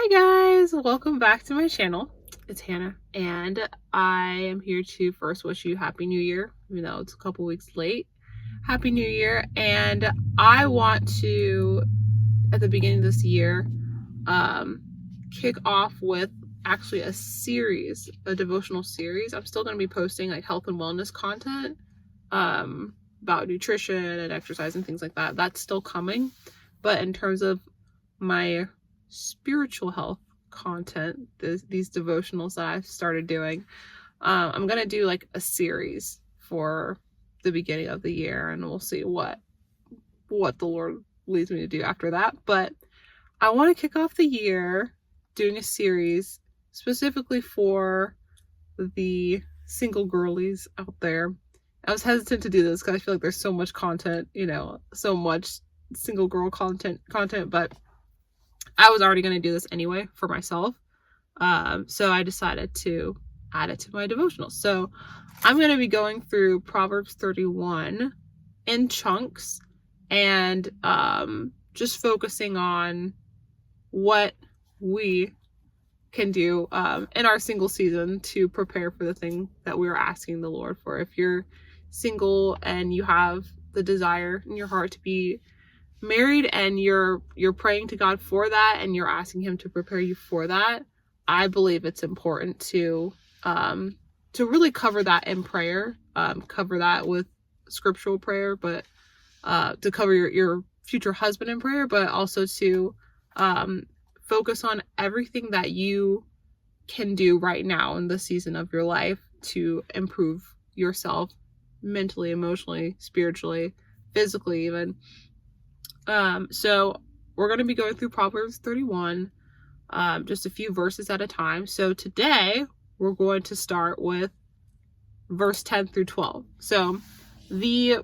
Hi guys, welcome back to my channel. It's Hannah, and I am here to first wish you Happy New Year, even though it's a couple weeks late. Happy New Year, and I want to, at the beginning of this year, kick off with actually a devotional series. I'm still going to be posting like health and wellness content, about nutrition and exercise and things like that. That's still coming, but in terms of my spiritual health content, these devotionals that I've started doing, I'm gonna do like a series for the beginning of the year, and we'll see what the Lord leads me to do after that. But I want to kick off the year doing a series specifically for the single girlies out there. I was hesitant to do this because I feel like there's so much content, so much single girl content, but I was already going to do this anyway for myself. So I decided to add it to my devotional. So I'm going to be going through Proverbs 31 in chunks and just focusing on what we can do in our single season to prepare for the thing that we're asking the Lord for. If you're single and you have the desire in your heart to be married and you're praying to God for that and you're asking him to prepare you for that, I believe it's important to really cover that in prayer, cover that with scriptural prayer, but to cover your future husband in prayer, but also to focus on everything that you can do right now in the season of your life to improve yourself mentally, emotionally, spiritually, physically even. So we're going to be going through Proverbs 31, just a few verses at a time. So today we're going to start with verse 10 through 12. So the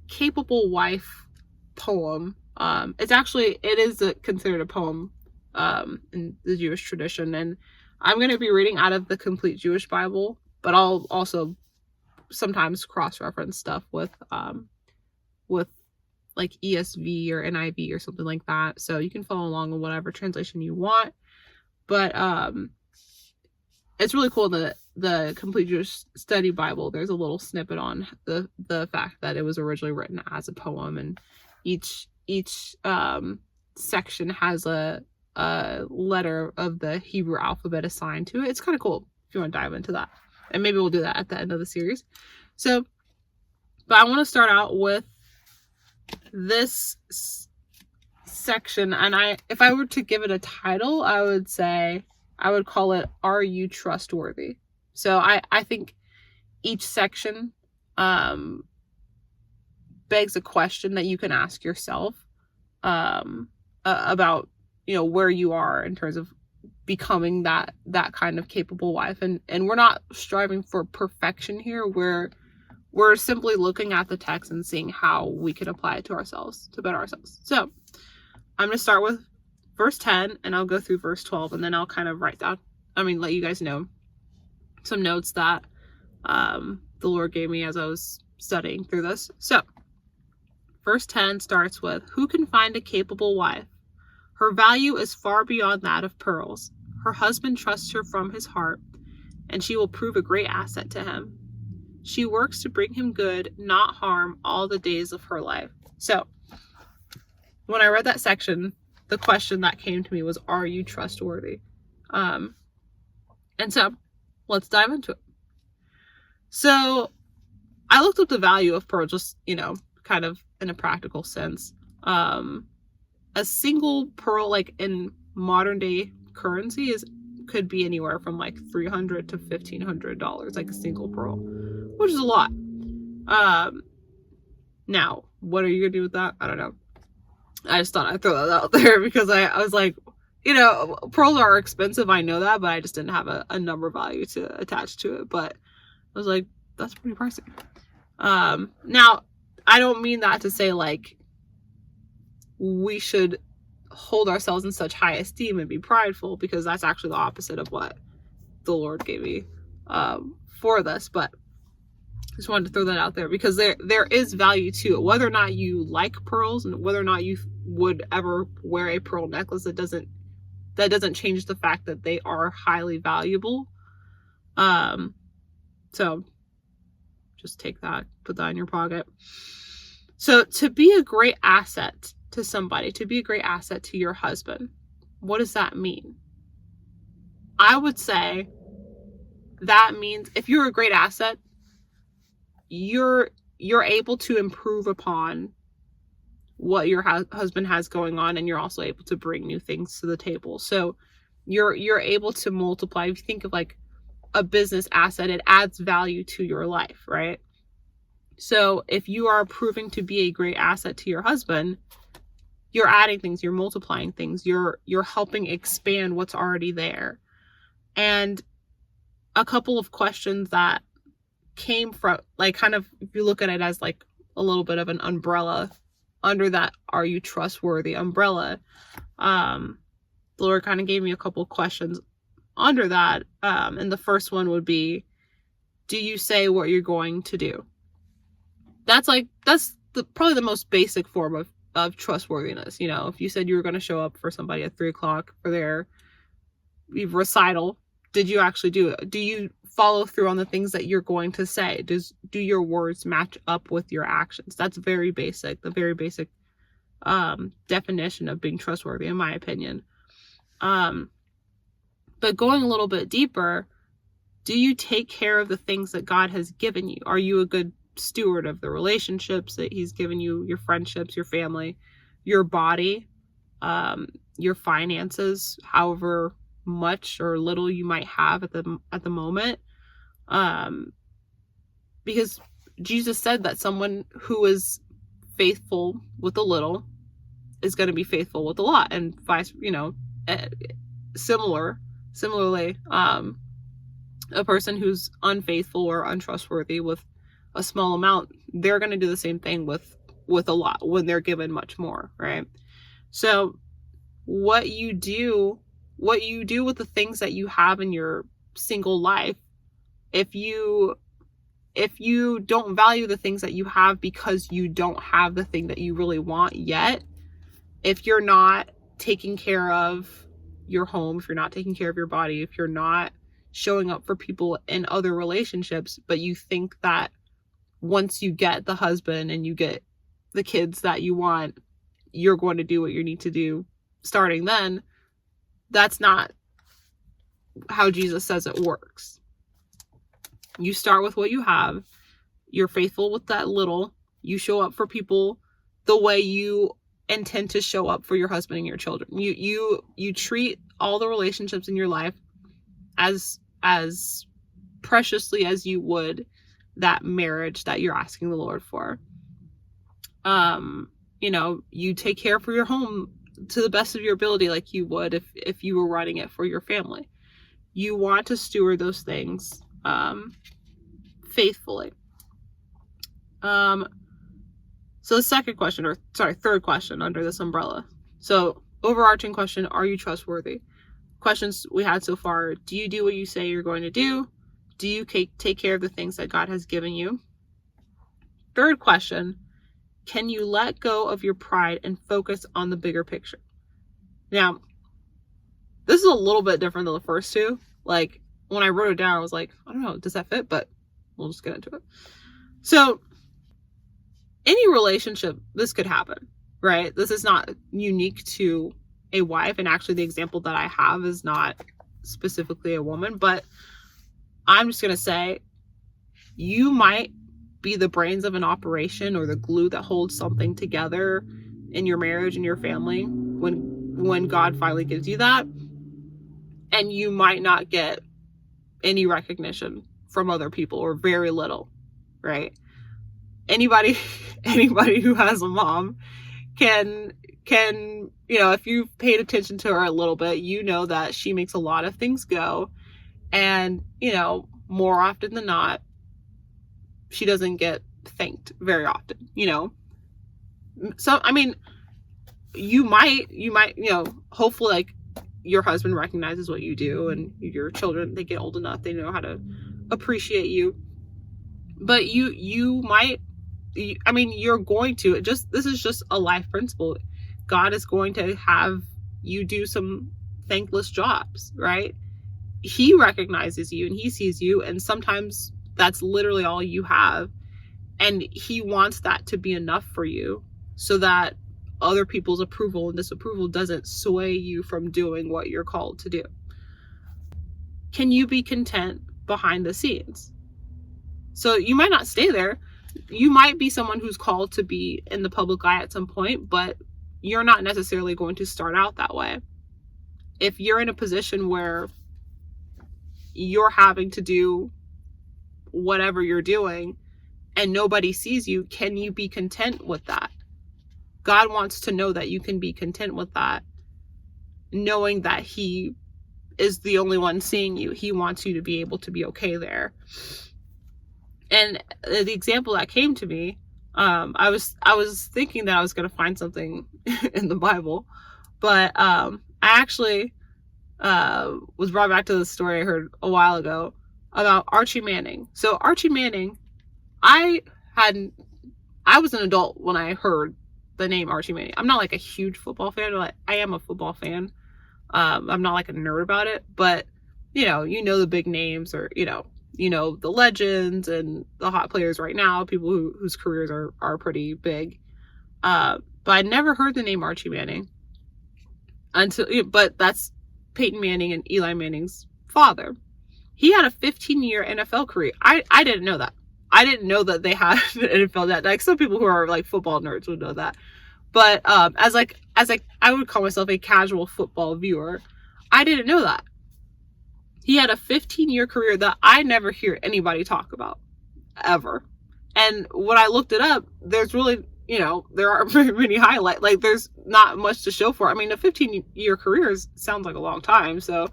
Capable Wife poem, it is considered a poem, in the Jewish tradition. And I'm going to be reading out of the Complete Jewish Bible, but I'll also sometimes cross-reference stuff with like ESV or NIV or something like that. So you can follow along in whatever translation you want. But it's really cool that the Complete Jewish Study Bible, there's a little snippet on the fact that it was originally written as a poem, and each section has a letter of the Hebrew alphabet assigned to it. It's kind of cool if you want to dive into that. And maybe we'll do that at the end of the series. So, but I want to start out with this section, and if I were to give it a title, I would call it "Are You Trustworthy?" So I think each section begs a question that you can ask yourself about where you are in terms of becoming that kind of capable wife. And we're not striving for perfection here. We're simply looking at the text and seeing how we can apply it to ourselves to better ourselves. So I'm going to start with verse 10 and I'll go through verse 12, and then I'll kind of let you guys know some notes that the Lord gave me as I was studying through this. So verse 10 starts with, "Who can find a capable wife? Her value is far beyond that of pearls. Her husband trusts her from his heart, and she will prove a great asset to him. She works to bring him good, not harm, all the days of her life." So when I read that section, the question that came to me was, are you trustworthy? And so let's dive into it. So I looked up the value of pearl, just, kind of in a practical sense. A single pearl, like in modern day currency, could be anywhere from like $300 to $1,500, like a single pearl, which is a lot. Now, what are you gonna do with that? I don't know. I just thought I'd throw that out there because I was like, pearls are expensive, I know that, but I just didn't have a number value to attach to it. But I was like, that's pretty pricey. Now, I don't mean that to say like we should hold ourselves in such high esteem and be prideful, because that's actually the opposite of what the Lord gave me for this. But I just wanted to throw that out there because there is value to it. Whether or not you like pearls and whether or not you would ever wear a pearl necklace, it doesn't that doesn't change the fact that they are highly valuable. So just take that, put that in your pocket. So to be a great asset to somebody, to be a great asset to your husband, what does that mean? I would say that means if you're a great asset, you're able to improve upon what your husband has going on, and you're also able to bring new things to the table. So you're able to multiply. If you think of like a business asset, it adds value to your life, right? So if you are proving to be a great asset to your husband, you're adding things, you're multiplying things, you're helping expand what's already there. And a couple of questions that came from, like, kind of, if you look at it as like a little bit of an umbrella under that are you trustworthy umbrella, the Lord kind of gave me a couple of questions under that. And the first one would be, do you say what you're going to do? That's probably the most basic form of trustworthiness. You know, if you said you were going to show up for somebody at 3:00 for their recital, did you actually do it? Do you follow through on the things that you're going to say? Do your words match up with your actions? That's very basic, the very basic definition of being trustworthy, in my opinion. But going a little bit deeper, do you take care of the things that God has given you? Are you a good steward of the relationships that He's given you, your friendships, your family, your body, your finances, however much or little you might have at the moment? Because Jesus said that someone who is faithful with a little is going to be faithful with a lot, and vice, similarly, a person who's unfaithful or untrustworthy with a small amount, they're going to do the same thing with a lot when they're given much more, right? So what you do with the things that you have in your single life, if you don't value the things that you have because you don't have the thing that you really want yet, if you're not taking care of your home, if you're not taking care of your body, if you're not showing up for people in other relationships, but you think that once you get the husband and you get the kids that you want, you're going to do what you need to do starting then, that's not how Jesus says it works. You start with what you have. You're faithful with that little. You show up for people the way you intend to show up for your husband and your children. You treat all the relationships in your life as preciously as you would that marriage that you're asking the Lord for. You take care for your home to the best of your ability, like you would if you were running it for your family. You want to steward those things faithfully. So the third question under this umbrella. So overarching question, are you trustworthy? Questions we had so far: do you do what you say you're going to do? Do you take care of the things that God has given you? Third question, can you let go of your pride and focus on the bigger picture? Now, this is a little bit different than the first two. Like, when I wrote it down, I was like, I don't know, does that fit? But we'll just get into it. So, any relationship, this could happen, right? This is not unique to a wife. And actually, the example that I have is not specifically a woman. But I'm just going to say, you might be the brains of an operation or the glue that holds something together in your marriage and your family when God finally gives you that. And you might not get any recognition from other people, or very little, right? Anybody who has a mom can, if you've paid attention to her a little bit, you know that she makes a lot of things go. And, more often than not, she doesn't get thanked very often, So, I mean, you might, hopefully, like, your husband recognizes what you do, and your children, they get old enough, they know how to appreciate you. But you're going to, this is just a life principle. God is going to have you do some thankless jobs, right? He recognizes you and he sees you, and sometimes that's literally all you have. And he wants that to be enough for you so that other people's approval and disapproval doesn't sway you from doing what you're called to do. Can you be content behind the scenes? So you might not stay there. You might be someone who's called to be in the public eye at some point, but you're not necessarily going to start out that way. If you're in a position where you're having to do whatever you're doing and nobody sees you, can you be content with that? God wants to know that you can be content with that, knowing that he is the only one seeing you. He wants you to be able to be okay there. And the example that came to me, I was thinking that I was going to find something in the Bible, but I actually was brought back to the story I heard a while ago about Archie Manning. So Archie Manning, I was an adult when I heard the name Archie Manning. I'm not like a huge football fan, but I am a football fan. I'm not like a nerd about it, but you know the big names, or you know the legends and the hot players right now, people whose careers are pretty big. But I never heard the name Archie Manning but that's Peyton Manning and Eli Manning's father. He had a 15-year NFL career. I didn't know that. I didn't know that they had an NFL that, like, some people who are like football nerds would know that. But as I would call myself a casual football viewer, I didn't know that. He had a 15-year career that I never hear anybody talk about, ever. And when I looked it up, there's really, there aren't very many highlights. Like, there's not much to show for it. I mean, a 15-year career sounds like a long time. So,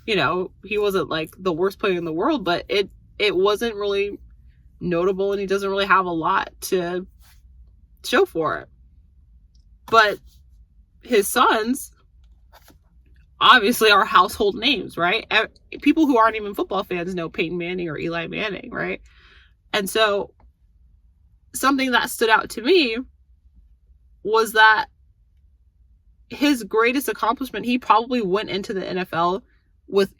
he wasn't like the worst player in the world, but it wasn't really notable, and he doesn't really have a lot to show for it. But his sons obviously are household names, right? People who aren't even football fans know Peyton Manning or Eli Manning, right? And so something that stood out to me was that his greatest accomplishment, he probably went into the NFL with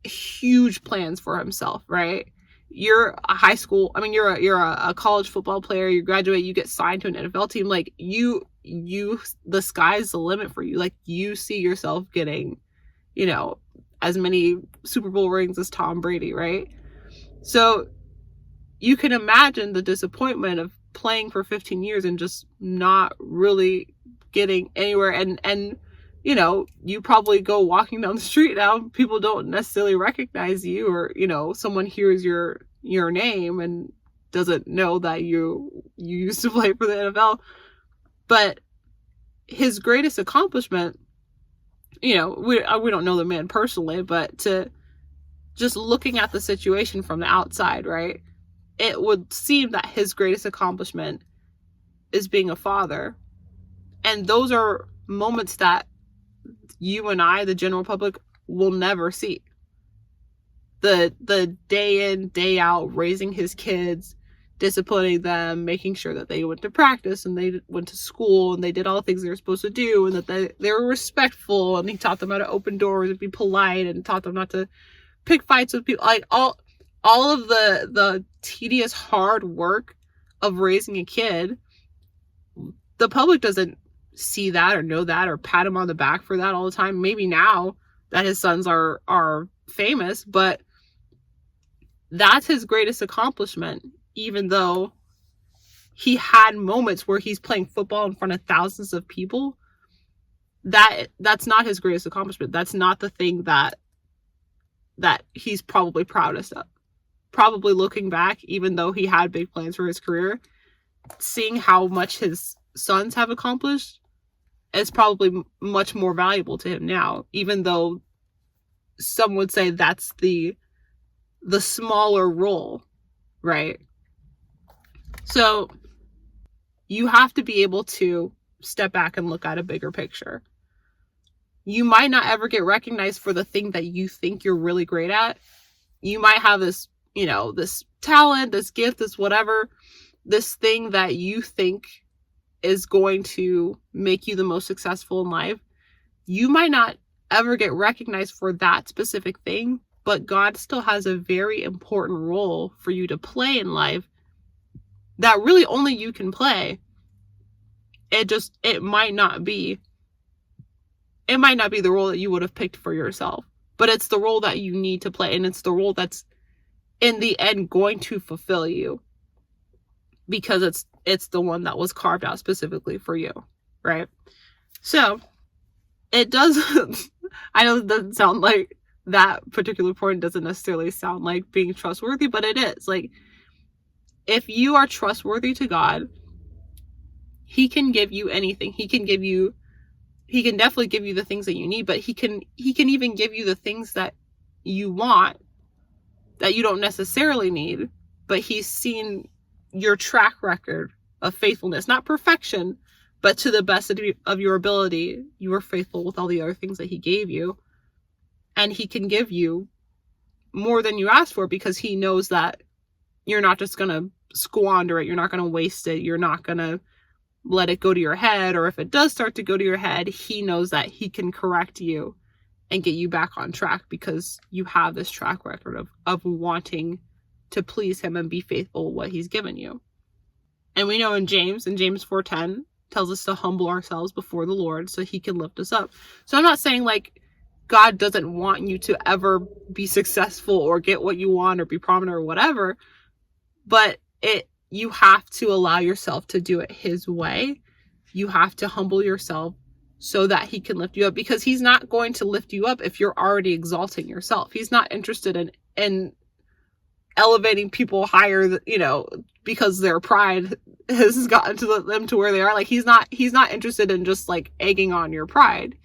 huge plans for himself, right? You're you're a college football player, you graduate, you get signed to an NFL team, like the sky's the limit for you. Like, you see yourself getting, as many Super Bowl rings as Tom Brady, right? So you can imagine the disappointment of playing for 15 years and just not really getting anywhere. And you probably go walking down the street now, people don't necessarily recognize you, or, someone hears your name and doesn't know that you used to play for the NFL. But his greatest accomplishment, we don't know the man personally, but to just looking at the situation from the outside, right? It would seem that his greatest accomplishment is being a father. And those are moments that you and I, the general public, will never see. The day in, day out, raising his kids, disciplining them, making sure that they went to practice and they went to school and they did all the things they were supposed to do, and that they were respectful, and he taught them how to open doors and be polite, and taught them not to pick fights with people. Like, all of the tedious hard work of raising a kid, the public doesn't see that or know that or pat him on the back for that all the time. Maybe now that his sons are famous, but that's his greatest accomplishment, even though he had moments where he's playing football in front of thousands of people. That's not his greatest accomplishment. That's not the thing that he's probably proudest of. Probably looking back, even though he had big plans for his career, seeing how much his sons have accomplished is probably much more valuable to him now, even though some would say that's the smaller role, right? So you have to be able to step back and look at a bigger picture. You might not ever get recognized for the thing that you think you're really great at. You might have this, this talent, this gift, this whatever, this thing that you think is going to make you the most successful in life. You might not ever get recognized for that specific thing, but God still has a very important role for you to play in life that really only you can play. It might not be the role that you would have picked for yourself, but it's the role that you need to play, and it's the role that's in the end going to fulfill you, because it's the one that was carved out specifically for you, right? So it does I know it doesn't sound like that particular point doesn't necessarily sound like being trustworthy, but it is. Like, if you are trustworthy to God, he can give you anything. He can definitely give you the things that you need, but he can even give you the things that you want that you don't necessarily need, but he's seen your track record of faithfulness, not perfection, but to the best of your ability, you were faithful with all the other things that he gave you. And he can give you more than you asked for, because he knows that you're not just going to squander it. You're not going to waste it. You're not going to let it go to your head. Or if it does start to go to your head, he knows that he can correct you and get you back on track, because you have this track record of wanting to please him and be faithful with what he's given you. And we know in James 4:10 tells us to humble ourselves before the Lord so he can lift us up. So I'm not saying like God doesn't want you to ever be successful or get what you want or be prominent or whatever, but you have to allow yourself to do it his way. You have to humble yourself so that he can lift you up, because he's not going to lift you up if you're already exalting yourself. He's not interested in elevating people higher, because their pride has gotten to them to where they are. Like, he's not interested in just like egging on your pride.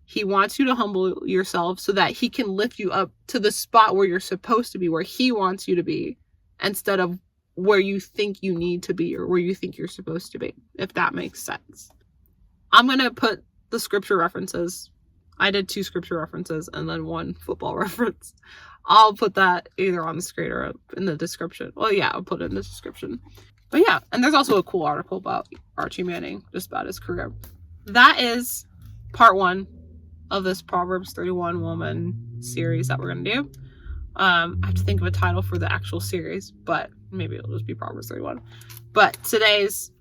He wants you to humble yourself so that he can lift you up to the spot where you're supposed to be, where he wants you to be, instead of where you think you need to be or where you think you're supposed to be, if that makes sense. I'm going to put the scripture references. I did 2 scripture references and then 1 football reference. I'll put that either on the screen or in the description. Well, yeah, I'll put it in the description. But yeah, and there's also a cool article about Archie Manning, just about his career. That is part 1 of this Proverbs 31 woman series that we're going to do. I have to think of a title for the actual series, but maybe it'll just be Proverbs 31. But today's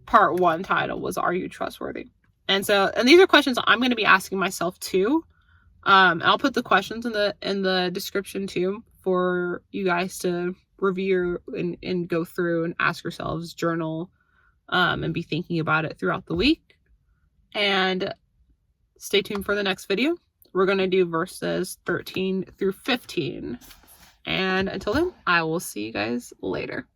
part 1 title was, Are You Trustworthy? And these are questions I'm going to be asking myself too. I'll put the questions in the description too, for you guys to review and go through and ask yourselves, journal, and be thinking about it throughout the week. And stay tuned for the next video. We're going to do verses 13 through 15. And until then, I will see you guys later.